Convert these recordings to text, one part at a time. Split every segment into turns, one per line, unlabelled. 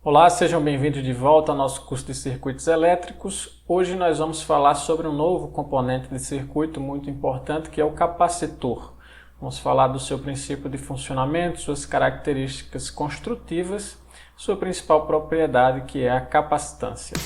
Olá, sejam bem-vindos de volta ao nosso curso de circuitos elétricos. Hoje nós vamos falar sobre um novo componente de circuito muito importante que é o capacitor. Vamos falar do seu princípio de funcionamento, suas características construtivas, sua principal propriedade que é a capacitância.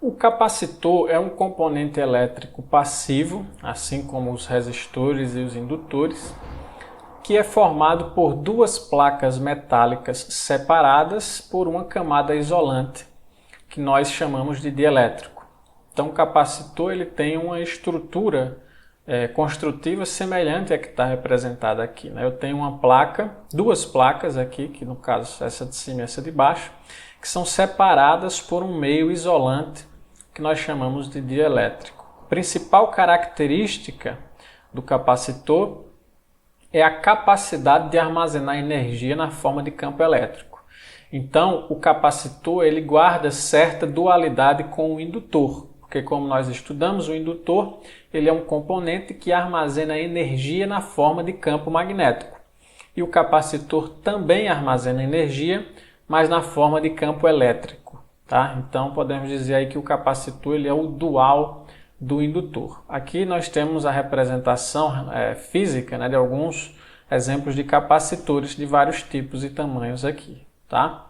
O capacitor é um componente elétrico passivo, assim como os resistores e os indutores, que é formado por duas placas metálicas separadas por uma camada isolante, que nós chamamos de dielétrico. Então, o capacitor ele tem uma estrutura construtiva semelhante à que está representada aqui, né? Eu tenho uma placa, duas placas aqui, que no caso essa de cima e essa de baixo, que são separadas por um meio isolante, que nós chamamos de dielétrico. A principal característica do capacitor é a capacidade de armazenar energia na forma de campo elétrico. Então, o capacitor ele guarda certa dualidade com o indutor, porque como nós estudamos, o indutor ele é um componente que armazena energia na forma de campo magnético. E o capacitor também armazena energia, mas na forma de campo elétrico. Tá? Então podemos dizer aí que o capacitor ele é o dual do indutor. Aqui nós temos a representação física, né, de alguns exemplos de capacitores de vários tipos e tamanhos aqui. Tá?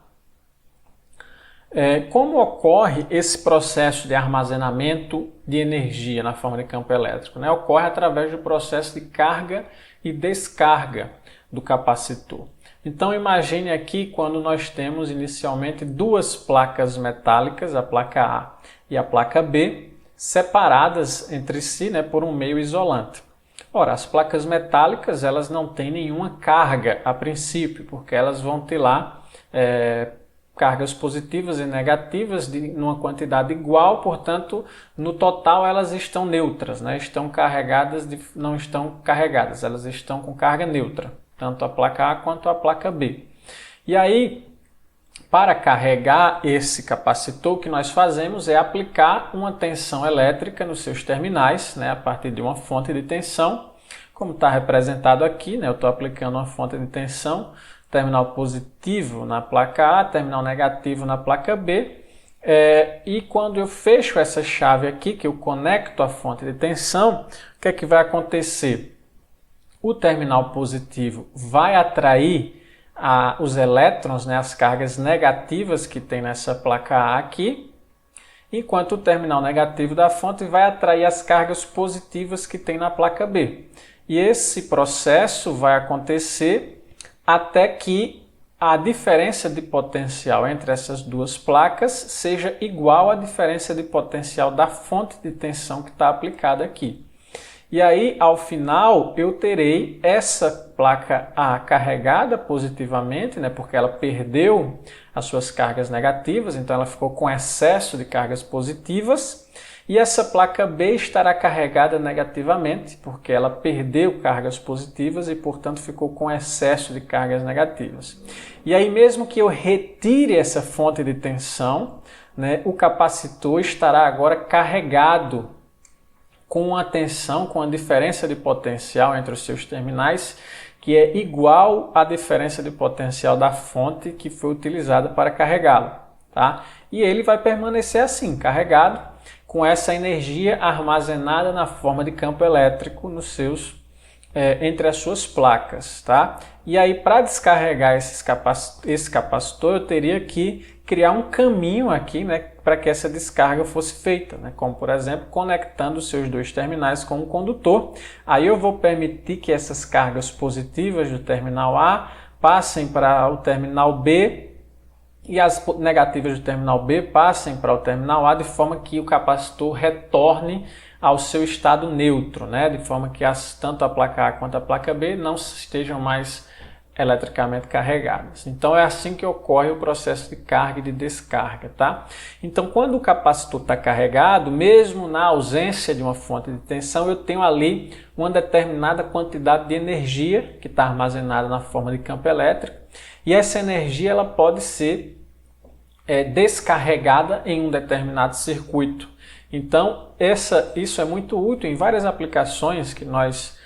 Como ocorre esse processo de armazenamento de energia na forma de campo elétrico? Né? Ocorre através do processo de carga e descarga do capacitor. Então imagine aqui quando nós temos inicialmente duas placas metálicas, a placa A e a placa B, separadas entre si, né, por um meio isolante. Ora, as placas metálicas elas não têm nenhuma carga a princípio, porque elas vão ter lá cargas positivas e negativas numa quantidade igual, portanto, no total elas estão neutras, né? Estão carregadas, não estão carregadas, elas estão com carga neutra. Tanto a placa A quanto a placa B. E aí, para carregar esse capacitor, o que nós fazemos é aplicar uma tensão elétrica nos seus terminais, né, a partir de uma fonte de tensão, como está representado aqui, né, eu estou aplicando uma fonte de tensão, terminal positivo na placa A, terminal negativo na placa B, e quando eu fecho essa chave aqui, que eu conecto a fonte de tensão, o que é que vai acontecer? O terminal positivo vai atrair os elétrons, né, as cargas negativas que tem nessa placa A aqui, enquanto o terminal negativo da fonte vai atrair as cargas positivas que tem na placa B. E esse processo vai acontecer até que a diferença de potencial entre essas duas placas seja igual à diferença de potencial da fonte de tensão que está aplicada aqui. E aí, ao final, eu terei essa placa A carregada positivamente, né, porque ela perdeu as suas cargas negativas, então ela ficou com excesso de cargas positivas. E essa placa B estará carregada negativamente, porque ela perdeu cargas positivas e, portanto, ficou com excesso de cargas negativas. E aí, mesmo que eu retire essa fonte de tensão, né, o capacitor estará agora carregado com a tensão, com a diferença de potencial entre os seus terminais, que é igual à diferença de potencial da fonte que foi utilizada para carregá-lo. Tá? E ele vai permanecer assim, carregado, com essa energia armazenada na forma de campo elétrico entre as suas placas. Tá? E aí, para descarregar esse capacitor, eu teria que criar um caminho aqui, né, para que essa descarga fosse feita, né, como por exemplo conectando os seus dois terminais com um condutor. Aí eu vou permitir que essas cargas positivas do terminal A passem para o terminal B e as negativas do terminal B passem para o terminal A, de forma que o capacitor retorne ao seu estado neutro, né, de forma que tanto a placa A quanto a placa B não estejam mais eletricamente carregadas. Então é assim que ocorre o processo de carga e de descarga, tá? Então quando o capacitor está carregado, mesmo na ausência de uma fonte de tensão, eu tenho ali uma determinada quantidade de energia que está armazenada na forma de campo elétrico, e essa energia ela pode ser descarregada em um determinado circuito. Então, isso é muito útil em várias aplicações que nós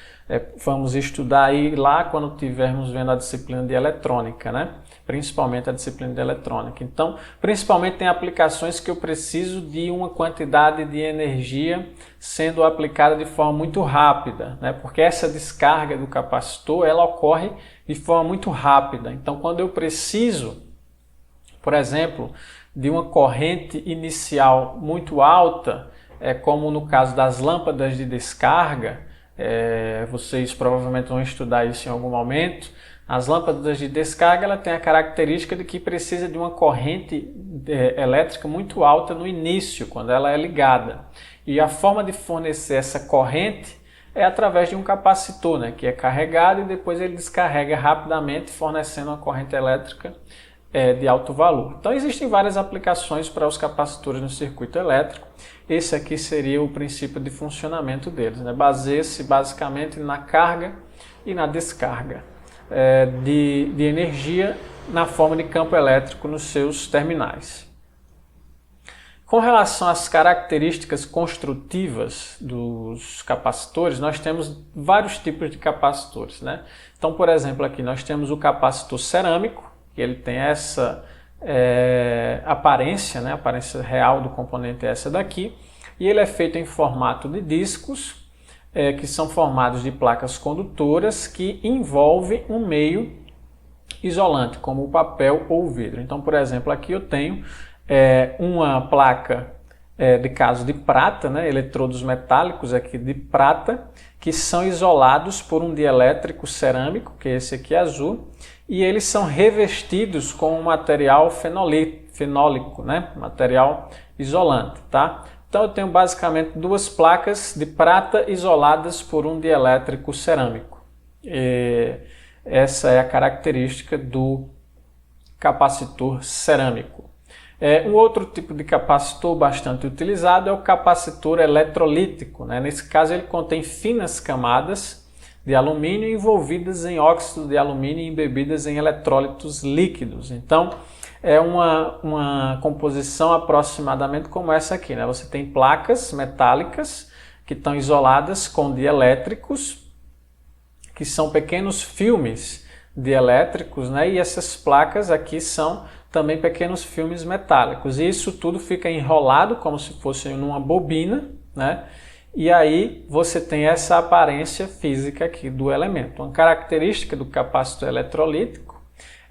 vamos estudar aí lá quando estivermos vendo a disciplina de eletrônica, né? Principalmente a disciplina de eletrônica. Então, principalmente tem aplicações que eu preciso de uma quantidade de energia sendo aplicada de forma muito rápida, né? Porque essa descarga do capacitor, ela ocorre de forma muito rápida. Então, quando eu preciso, por exemplo, de uma corrente inicial muito alta, como no caso das lâmpadas de descarga, vocês provavelmente vão estudar isso em algum momento. As lâmpadas de descarga ela tem a característica de que precisa de uma corrente elétrica muito alta no início, quando ela é ligada. E a forma de fornecer essa corrente é através de um capacitor, né, que é carregado e depois ele descarrega rapidamente, fornecendo uma corrente elétrica de alto valor. Então existem várias aplicações para os capacitores no circuito elétrico. Esse aqui seria o princípio de funcionamento deles, né? Baseia-se basicamente na carga e na descarga de energia na forma de campo elétrico nos seus terminais. Com relação às características construtivas dos capacitores, nós temos vários tipos de capacitores, né? Então, por exemplo, aqui nós temos o capacitor cerâmico, que ele tem essa aparência, né? A aparência real do componente é essa daqui, e ele é feito em formato de discos, que são formados de placas condutoras que envolvem um meio isolante, como o papel ou o vidro. Então, por exemplo, aqui eu tenho uma placa de caso de prata, né? Eletrodos metálicos aqui de prata, que são isolados por um dielétrico cerâmico, que é esse aqui azul, e eles são revestidos com um material fenólico, né? Material isolante, tá? Então eu tenho basicamente duas placas de prata isoladas por um dielétrico cerâmico. Essa é a característica do capacitor cerâmico. Um outro tipo de capacitor bastante utilizado é o capacitor eletrolítico, né? Nesse caso ele contém finas camadas de alumínio envolvidas em óxido de alumínio e embebidas em eletrólitos líquidos. Então é uma composição aproximadamente como essa aqui, né? Você tem placas metálicas que estão isoladas com dielétricos, que são pequenos filmes dielétricos, né? E essas placas aqui são também pequenos filmes metálicos. E isso tudo fica enrolado como se fosse numa bobina, né? E aí você tem essa aparência física aqui do elemento. Uma característica do capacitor eletrolítico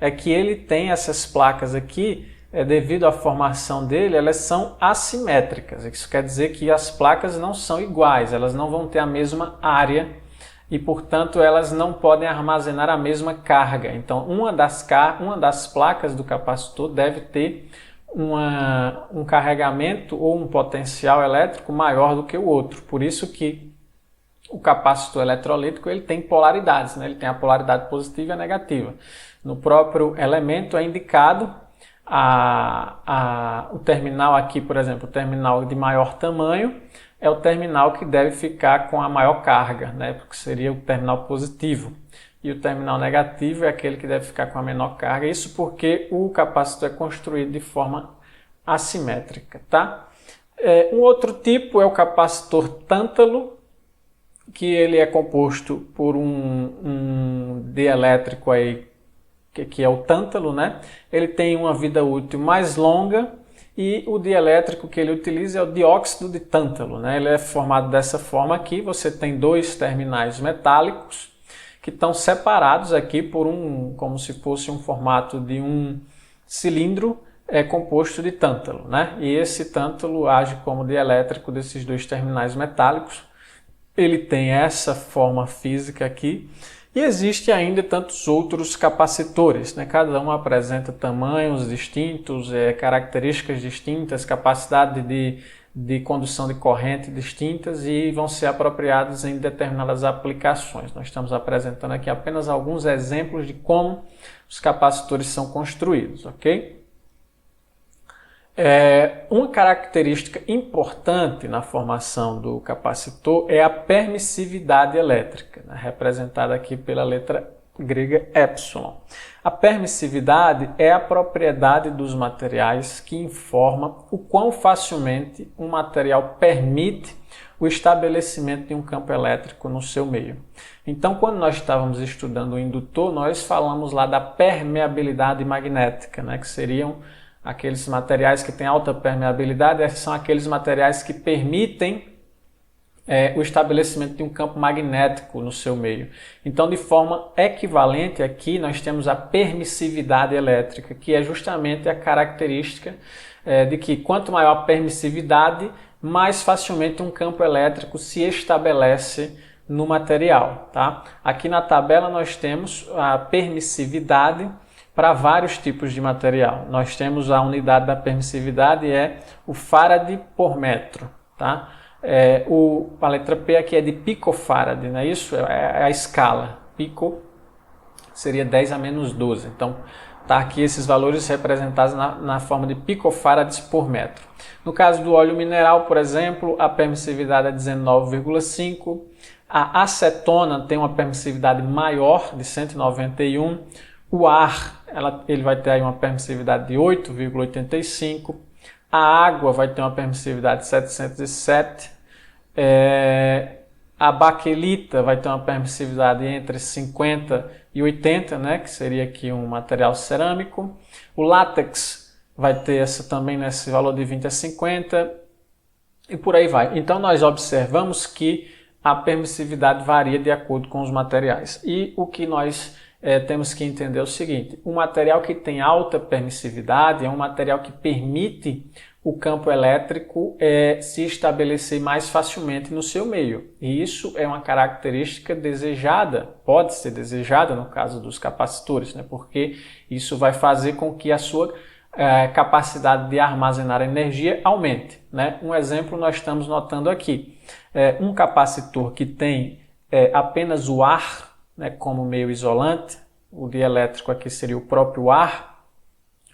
é que ele tem essas placas aqui, devido à formação dele, elas são assimétricas. Isso quer dizer que as placas não são iguais, elas não vão ter a mesma área e, portanto, elas não podem armazenar a mesma carga. Então, uma das placas do capacitor deve ter um carregamento ou um potencial elétrico maior do que o outro. Por isso que o capacitor eletrolítico ele tem polaridades, né? Ele tem a polaridade positiva e a negativa. No próprio elemento é indicado o terminal aqui, por exemplo, o terminal de maior tamanho é o terminal que deve ficar com a maior carga, né? Porque seria o terminal positivo. E o terminal negativo é aquele que deve ficar com a menor carga. Isso porque o capacitor é construído de forma assimétrica, tá? Um outro tipo é o capacitor tântalo, que ele é composto por um dielétrico aí, que é o tântalo, né? Ele tem uma vida útil mais longa e o dielétrico que ele utiliza é o dióxido de tântalo, né? Ele é formado dessa forma aqui, você tem dois terminais metálicos que estão separados aqui por como se fosse um formato de um cilindro composto de tântalo, né? E esse tântalo age como dielétrico desses dois terminais metálicos. Ele tem essa forma física aqui. E existe ainda tantos outros capacitores, né? Cada um apresenta tamanhos distintos, características distintas, capacidade de condução de corrente distintas e vão ser apropriados em determinadas aplicações. Nós estamos apresentando aqui apenas alguns exemplos de como os capacitores são construídos, ok? Uma característica importante na formação do capacitor é a permissividade elétrica, né? Representada aqui pela letra grega epsilon. A permissividade é a propriedade dos materiais que informa o quão facilmente um material permite o estabelecimento de um campo elétrico no seu meio. Então, quando nós estávamos estudando o indutor, nós falamos lá da permeabilidade magnética, né, que seriam aqueles materiais que têm alta permeabilidade, são aqueles materiais que permitem o estabelecimento de um campo magnético no seu meio. Então, de forma equivalente aqui, nós temos a permissividade elétrica, que é justamente a característica de que quanto maior a permissividade, mais facilmente um campo elétrico se estabelece no material. Tá? Aqui na tabela nós temos a permissividade para vários tipos de material. Nós temos a unidade da permissividade, é o farad por metro. Tá? A letra P aqui é de picofarad, não é isso? É a escala. Pico seria 10 a menos 12. Então, tá aqui esses valores representados na forma de picofarads por metro. No caso do óleo mineral, por exemplo, a permissividade é 19,5. A acetona tem uma permissividade maior, de 191. O ar, ele vai ter aí uma permissividade de 8,85. A água vai ter uma permissividade de 707. A baquelita vai ter uma permissividade entre 50 e 80, né, que seria aqui um material cerâmico. O látex vai ter essa também nesse valor de 20 a 50 e por aí vai. Então nós observamos que a permissividade varia de acordo com os materiais. E o que nós temos que entender é o seguinte: um material que tem alta permissividade é um material que permite o campo elétrico se estabelecer mais facilmente no seu meio. E isso é uma característica desejada, pode ser desejada no caso dos capacitores, né? Porque isso vai fazer com que a sua capacidade de armazenar energia aumente, né? Um exemplo nós estamos notando aqui. Um capacitor que tem apenas o ar, né, como meio isolante, o dielétrico aqui seria o próprio ar.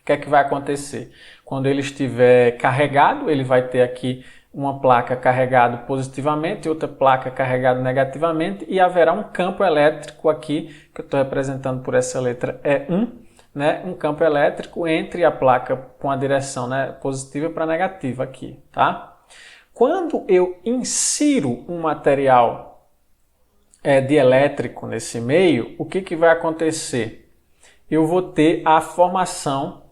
O que é que vai acontecer? Quando ele estiver carregado, ele vai ter aqui uma placa carregada positivamente e outra placa carregada negativamente e haverá um campo elétrico aqui, que eu estou representando por essa letra E1, né? Um campo elétrico entre a placa com a direção, né, positiva para negativa aqui. Tá? Quando eu insiro um material dielétrico nesse meio, o que vai acontecer? Eu vou ter a formação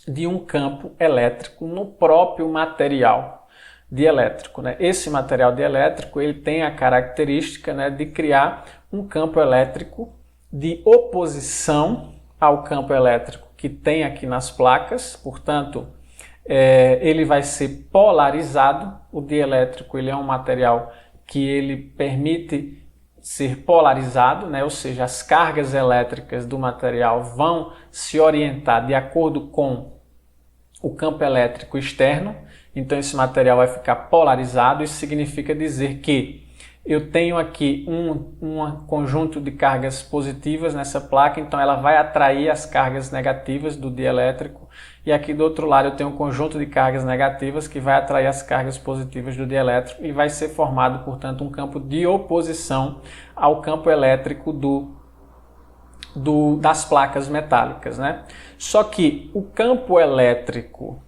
de um campo elétrico no próprio material dielétrico, né? Esse material dielétrico ele tem a característica, né, de criar um campo elétrico de oposição ao campo elétrico que tem aqui nas placas, portanto, ele vai ser polarizado. O dielétrico ele é um material que ele permite ser polarizado, né? Ou seja, as cargas elétricas do material vão se orientar de acordo com o campo elétrico externo, então esse material vai ficar polarizado. Isso significa dizer que eu tenho aqui um conjunto de cargas positivas nessa placa, então ela vai atrair as cargas negativas do dielétrico, e aqui do outro lado eu tenho um conjunto de cargas negativas que vai atrair as cargas positivas do dielétrico e vai ser formado, portanto, um campo de oposição ao campo elétrico das placas metálicas, né? Só que o campo elétrico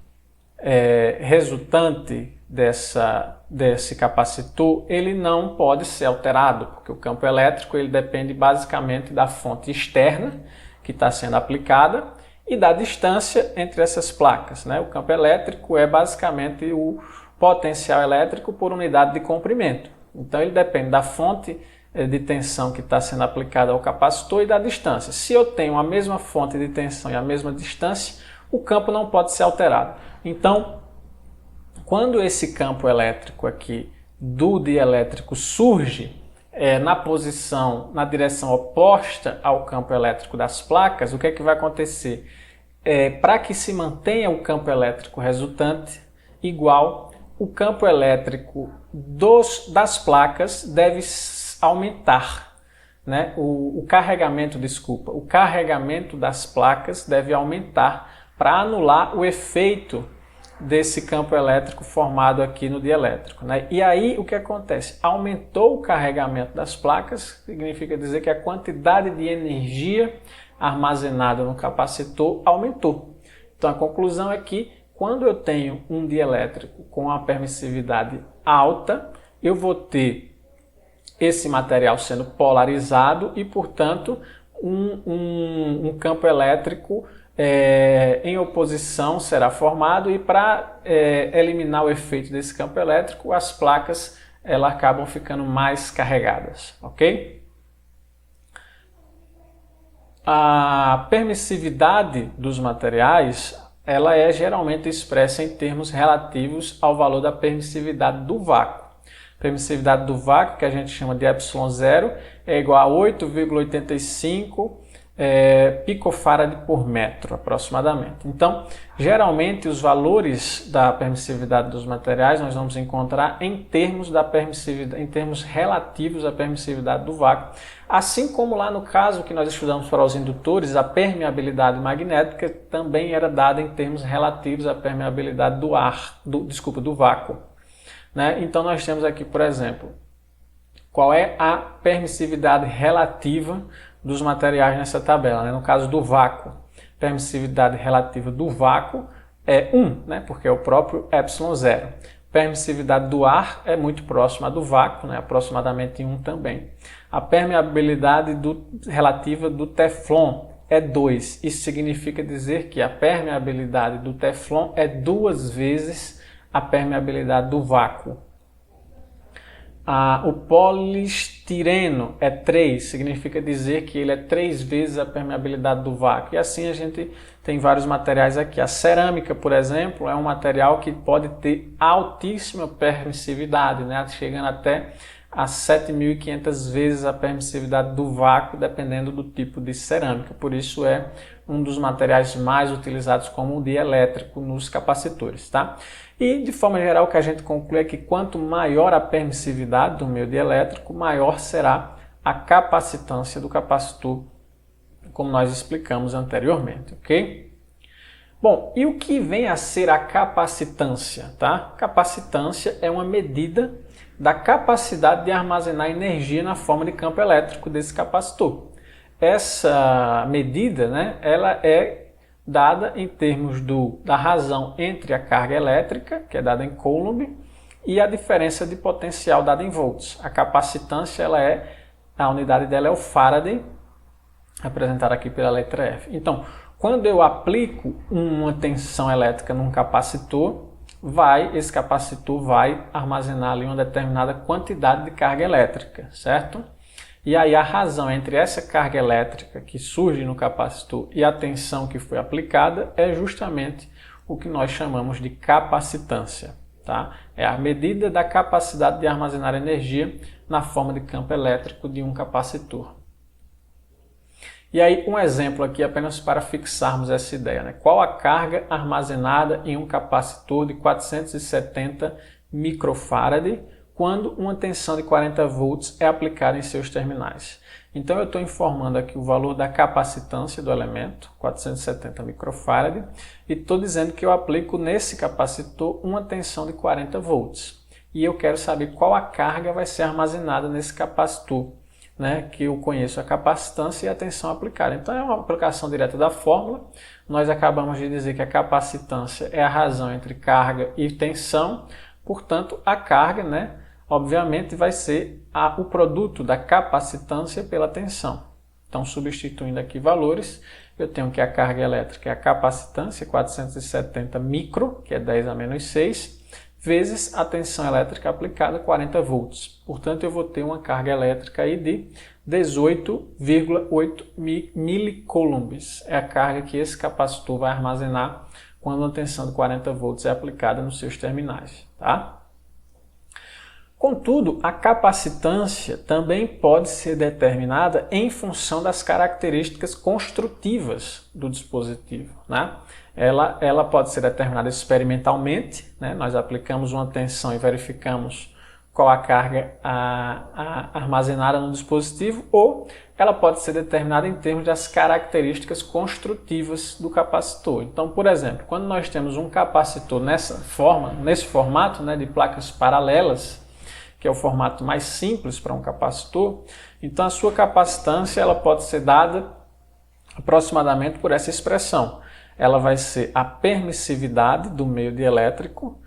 resultante desse capacitor, ele não pode ser alterado, porque o campo elétrico ele depende basicamente da fonte externa que está sendo aplicada e da distância entre essas placas, né? O campo elétrico é basicamente o potencial elétrico por unidade de comprimento. Então ele depende da fonte de tensão que está sendo aplicada ao capacitor e da distância. Se eu tenho a mesma fonte de tensão e a mesma distância, o campo não pode ser alterado. Então, quando esse campo elétrico aqui do dielétrico surge na direção oposta ao campo elétrico das placas, o que é que vai acontecer? Para que se mantenha o campo elétrico resultante igual, o campo elétrico das placas deve aumentar, né? O carregamento das placas deve aumentar para anular o efeito desse campo elétrico formado aqui no dielétrico, né? E aí o que acontece? Aumentou o carregamento das placas, significa dizer que a quantidade de energia armazenada no capacitor aumentou. Então a conclusão é que quando eu tenho um dielétrico com a permissividade alta, eu vou ter esse material sendo polarizado e, portanto, um campo elétrico em oposição será formado, e para eliminar o efeito desse campo elétrico, as placas acabam ficando mais carregadas, ok? A permissividade dos materiais ela é geralmente expressa em termos relativos ao valor da permissividade do vácuo. A permissividade do vácuo, que a gente chama de ε0, é igual a 8,85 picofarad por metro, aproximadamente. Então, geralmente, os valores da permissividade dos materiais nós vamos encontrar em termos da permissividade, em termos relativos à permissividade do vácuo. Assim como lá no caso que nós estudamos para os indutores, a permeabilidade magnética também era dada em termos relativos à permeabilidade do ar, do vácuo. Né? Então, nós temos aqui, por exemplo, qual é a permissividade relativa dos materiais nessa tabela, né? No caso do vácuo, permissividade relativa do vácuo é 1, né? Porque é o próprio ε0. Permissividade do ar é muito próxima do vácuo, né? Aproximadamente 1 também. A permeabilidade relativa do teflon é 2. Isso significa dizer que a permeabilidade do teflon é 2 vezes a permeabilidade do vácuo. O polistireno é 3, significa dizer que ele é 3 vezes a permeabilidade do vácuo. E assim a gente tem vários materiais aqui. A cerâmica, por exemplo, é um material que pode ter altíssima permissividade, né? Chegando até a 7.500 vezes a permissividade do vácuo, dependendo do tipo de cerâmica. Por isso é um dos materiais mais utilizados como dielétrico nos capacitores, tá? E, de forma geral, o que a gente conclui é que quanto maior a permissividade do meio dielétrico, maior será a capacitância do capacitor, como nós explicamos anteriormente, ok? Bom, e o que vem a ser a capacitância, tá? Capacitância é uma medida da capacidade de armazenar energia na forma de campo elétrico desse capacitor. Essa medida, né, ela é dada em termos da razão entre a carga elétrica, que é dada em Coulomb, e a diferença de potencial dada em volts. A capacitância, a unidade dela é o Faraday, apresentada aqui pela letra F. Então, quando eu aplico uma tensão elétrica num capacitor, esse capacitor vai armazenar ali uma determinada quantidade de carga elétrica, certo? E aí a razão entre essa carga elétrica que surge no capacitor e a tensão que foi aplicada é justamente o que nós chamamos de capacitância, tá? É a medida da capacidade de armazenar energia na forma de campo elétrico de um capacitor. E aí um exemplo aqui apenas para fixarmos essa ideia, né? Qual a carga armazenada em um capacitor de 470 microfarad quando uma tensão de 40 volts é aplicada em seus terminais? Então eu estou informando aqui o valor da capacitância do elemento, 470 microfarad, e estou dizendo que eu aplico nesse capacitor uma tensão de 40 volts. E eu quero saber qual a carga vai ser armazenada nesse capacitor, né, que eu conheço a capacitância e a tensão aplicada. Então é uma aplicação direta da fórmula. Nós acabamos de dizer que a capacitância é a razão entre carga e tensão, portanto a carga, né, obviamente vai ser o produto da capacitância pela tensão. Então, substituindo aqui valores, eu tenho que a carga elétrica é a capacitância, 470 micro, que é 10 a menos 6, vezes a tensão elétrica aplicada, 40 volts. Portanto, eu vou ter uma carga elétrica aí de 18,8 milicoulombs. É a carga que esse capacitor vai armazenar quando uma tensão de 40 volts é aplicada nos seus terminais, tá? Contudo, a capacitância também pode ser determinada em função das características construtivas do dispositivo, né? Ela pode ser determinada experimentalmente, né? Nós aplicamos uma tensão e verificamos qual a carga armazenada no dispositivo, ou ela pode ser determinada em termos das características construtivas do capacitor. Então, por exemplo, quando nós temos um capacitor nesse formato, né, de placas paralelas, que é o formato mais simples para um capacitor, então a sua capacitância ela pode ser dada aproximadamente por essa expressão. Ela vai ser a permissividade do meio dielétrico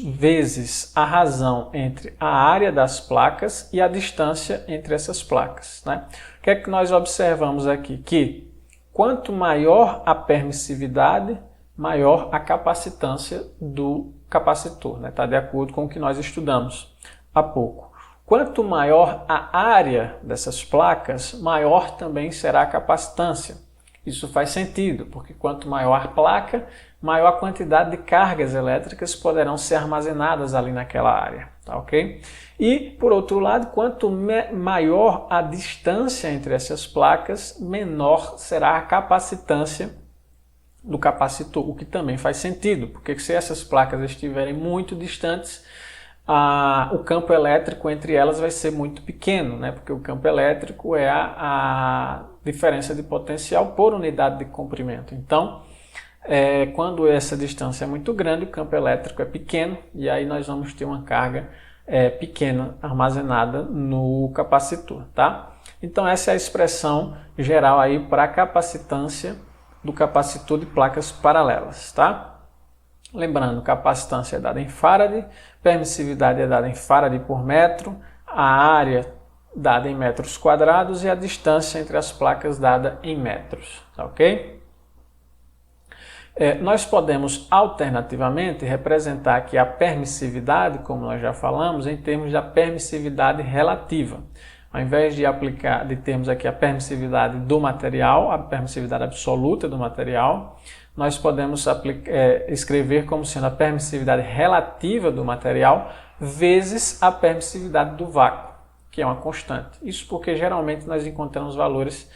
vezes a razão entre a área das placas e a distância entre essas placas, né? O que é que nós observamos aqui? Que quanto maior a permissividade, maior a capacitância do capacitor, né? Está de acordo com o que nós estudamos há pouco. Quanto maior a área dessas placas, maior também será a capacitância. Isso faz sentido, porque quanto maior a placa, maior a quantidade de cargas elétricas poderão ser armazenadas ali naquela área, tá ok? E, por outro lado, quanto maior a distância entre essas placas, menor será a capacitância do capacitor, o que também faz sentido, porque se essas placas estiverem muito distantes, o campo elétrico entre elas vai ser muito pequeno, né? Porque o campo elétrico é a diferença de potencial por unidade de comprimento. Então, quando essa distância é muito grande, o campo elétrico é pequeno e aí nós vamos ter uma carga pequena armazenada no capacitor, tá? Então, essa é a expressão geral aí para a capacitância do capacitor de placas paralelas, tá? Lembrando, capacitância é dada em farad, permissividade é dada em farad por metro, a área dada em metros quadrados e a distância entre as placas dada em metros, tá ok? Nós podemos alternativamente representar aqui a permissividade, como nós já falamos, em termos da permissividade relativa. Ao invés de termos aqui a permissividade do material, a permissividade absoluta do material, nós podemos escrever como sendo a permissividade relativa do material vezes a permissividade do vácuo, que é uma constante. Isso porque geralmente nós encontramos valores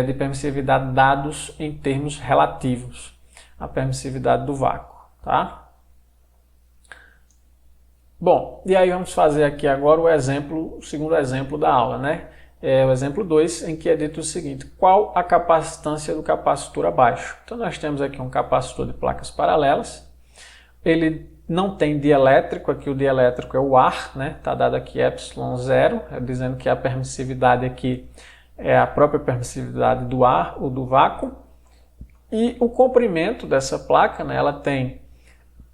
de permissividade dados em termos relativos, a permissividade do vácuo, tá? Bom, e aí vamos fazer aqui agora o segundo exemplo da aula, né? O exemplo 2, em que é dito o seguinte: qual a capacitância do capacitor abaixo? Então nós temos aqui um capacitor de placas paralelas, ele não tem dielétrico, aqui o dielétrico é o ar, né? Está dado aqui ε0, dizendo que a permissividade aqui é a própria permissividade do ar ou do vácuo, e o comprimento dessa placa, né? Ela tem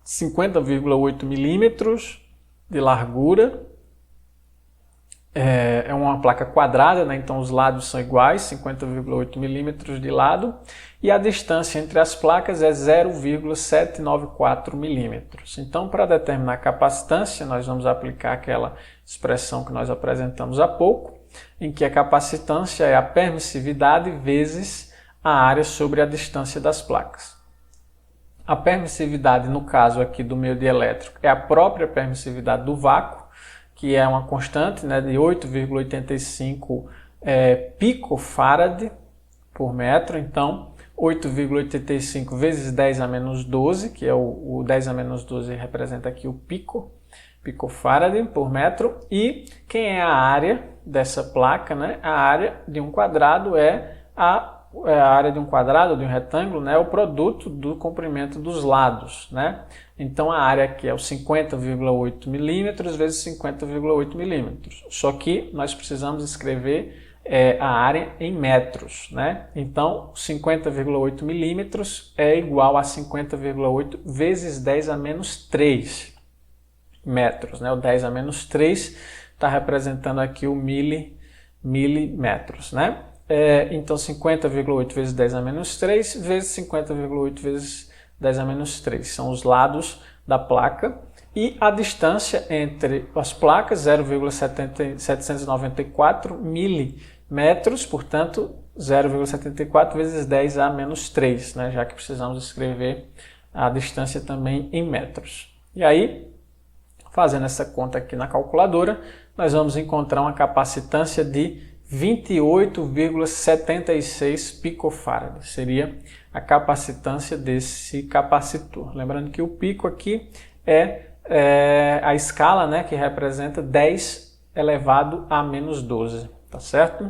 50,8 milímetros de largura, é uma placa quadrada, né? Então os lados são iguais, 50,8 milímetros de lado, e a distância entre as placas é 0,794 milímetros. Então, para determinar a capacitância, nós vamos aplicar aquela expressão que nós apresentamos há pouco, em que a capacitância é a permissividade vezes a área sobre a distância das placas. A permissividade, no caso aqui do meio dielétrico, é a própria permissividade do vácuo, que é uma constante, né, de 8,85 picofarad por metro. Então, 8,85 vezes 10 a menos 12, que é o 10 a menos 12 representa aqui o picofarad por metro. E quem é a área dessa placa, né? A área de um quadrado é a área de um quadrado, de um retângulo, né, é o produto do comprimento dos lados, né? Então a área aqui é o 50,8 milímetros vezes 50,8 milímetros. Só que nós precisamos escrever a área em metros, né? Então 50,8 milímetros é igual a 50,8 vezes 10 a menos 3 metros, né? O 10 a menos 3 está representando aqui o milímetros, né? Então 50,8 vezes 10 a menos 3 vezes 50,8 vezes 10 a menos 3 são os lados da placa, e a distância entre as placas 0,794 milímetros, portanto 0,74 vezes 10 a menos 3, né? Já que precisamos escrever a distância também em metros. E aí, fazendo essa conta aqui na calculadora, nós vamos encontrar uma capacitância de 28,76 picofarad. Seria a capacitância desse capacitor. Lembrando que o pico aqui é a escala, né, que representa 10 elevado a menos 12, tá certo?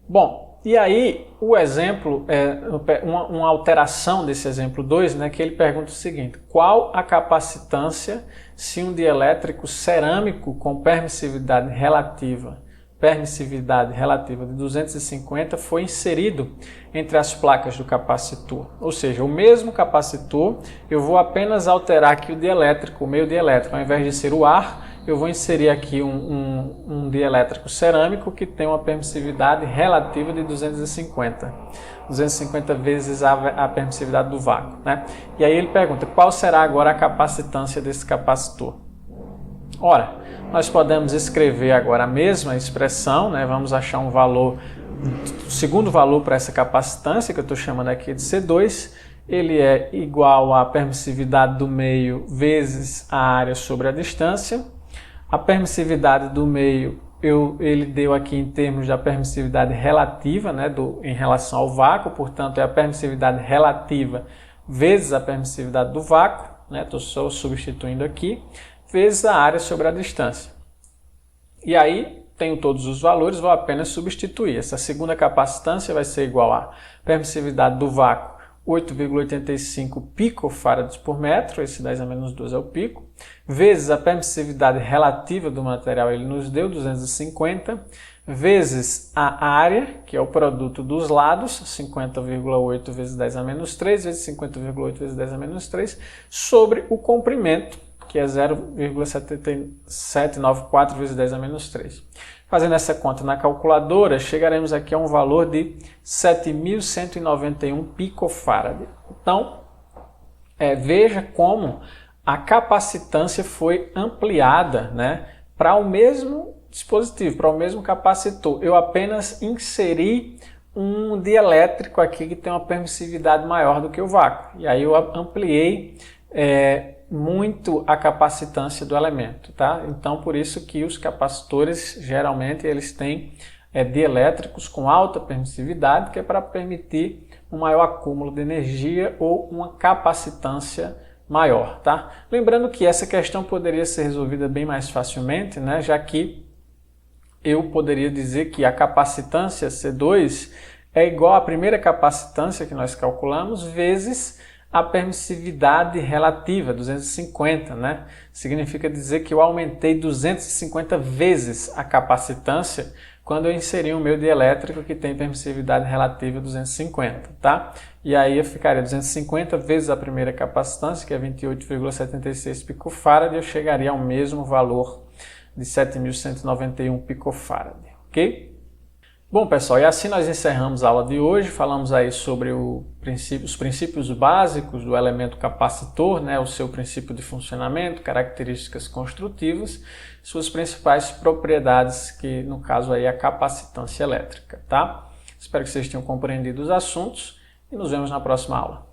Bom, e aí o exemplo, uma alteração desse exemplo 2, né, que ele pergunta o seguinte: qual a capacitância se um dielétrico cerâmico com permissividade relativa de 250 foi inserido entre as placas do capacitor? Ou seja, o mesmo capacitor, eu vou apenas alterar aqui o dielétrico, o meio dielétrico, ao invés de ser o ar, eu vou inserir aqui um dielétrico cerâmico que tem uma permissividade relativa de 250 vezes a permissividade do vácuo, né? E aí ele pergunta, qual será agora a capacitância desse capacitor? Ora, nós podemos escrever agora a mesma expressão, né? Vamos achar um valor, o segundo valor para essa capacitância, que eu estou chamando aqui de C2, ele é igual à permissividade do meio vezes a área sobre a distância. A permissividade do meio, ele deu aqui em termos da permissividade relativa, né, em relação ao vácuo, portanto é a permissividade relativa vezes a permissividade do vácuo, né, estou só substituindo aqui, vezes a área sobre a distância. E aí, tenho todos os valores, vou apenas substituir. Essa segunda capacitância vai ser igual à permissividade do vácuo, 8,85 picofarads por metro, esse 10 a menos 12 é o pico, vezes a permissividade relativa do material, ele nos deu 250, vezes a área, que é o produto dos lados, 50,8 vezes 10 a menos 3, vezes 50,8 vezes 10 a menos 3, sobre o comprimento, que é 0,7794 vezes 10 a menos 3. Fazendo essa conta na calculadora, chegaremos aqui a um valor de 7.191 picofarad. Então, veja como a capacitância foi ampliada, né, para o mesmo dispositivo, para o mesmo capacitor. Eu apenas inseri um dielétrico aqui que tem uma permissividade maior do que o vácuo. E aí eu ampliei muito a capacitância do elemento, tá? Então, por isso que os capacitores, geralmente, eles têm dielétricos com alta permissividade, que é para permitir um maior acúmulo de energia ou uma capacitância maior, tá? Lembrando que essa questão poderia ser resolvida bem mais facilmente, né? Já que eu poderia dizer que a capacitância C2 é igual à primeira capacitância que nós calculamos, vezes a permissividade relativa, 250, né? Significa dizer que eu aumentei 250 vezes a capacitância quando eu inseri o meu dielétrico que tem permissividade relativa 250, tá? E aí eu ficaria 250 vezes a primeira capacitância, que é 28,76 picofarad, e eu chegaria ao mesmo valor de 7.191 picofarad, ok? Bom, pessoal, e assim nós encerramos a aula de hoje. Falamos aí sobre os princípios básicos do elemento capacitor, né? O seu princípio de funcionamento, características construtivas, suas principais propriedades, que no caso aí é a capacitância elétrica, tá? Espero que vocês tenham compreendido os assuntos e nos vemos na próxima aula.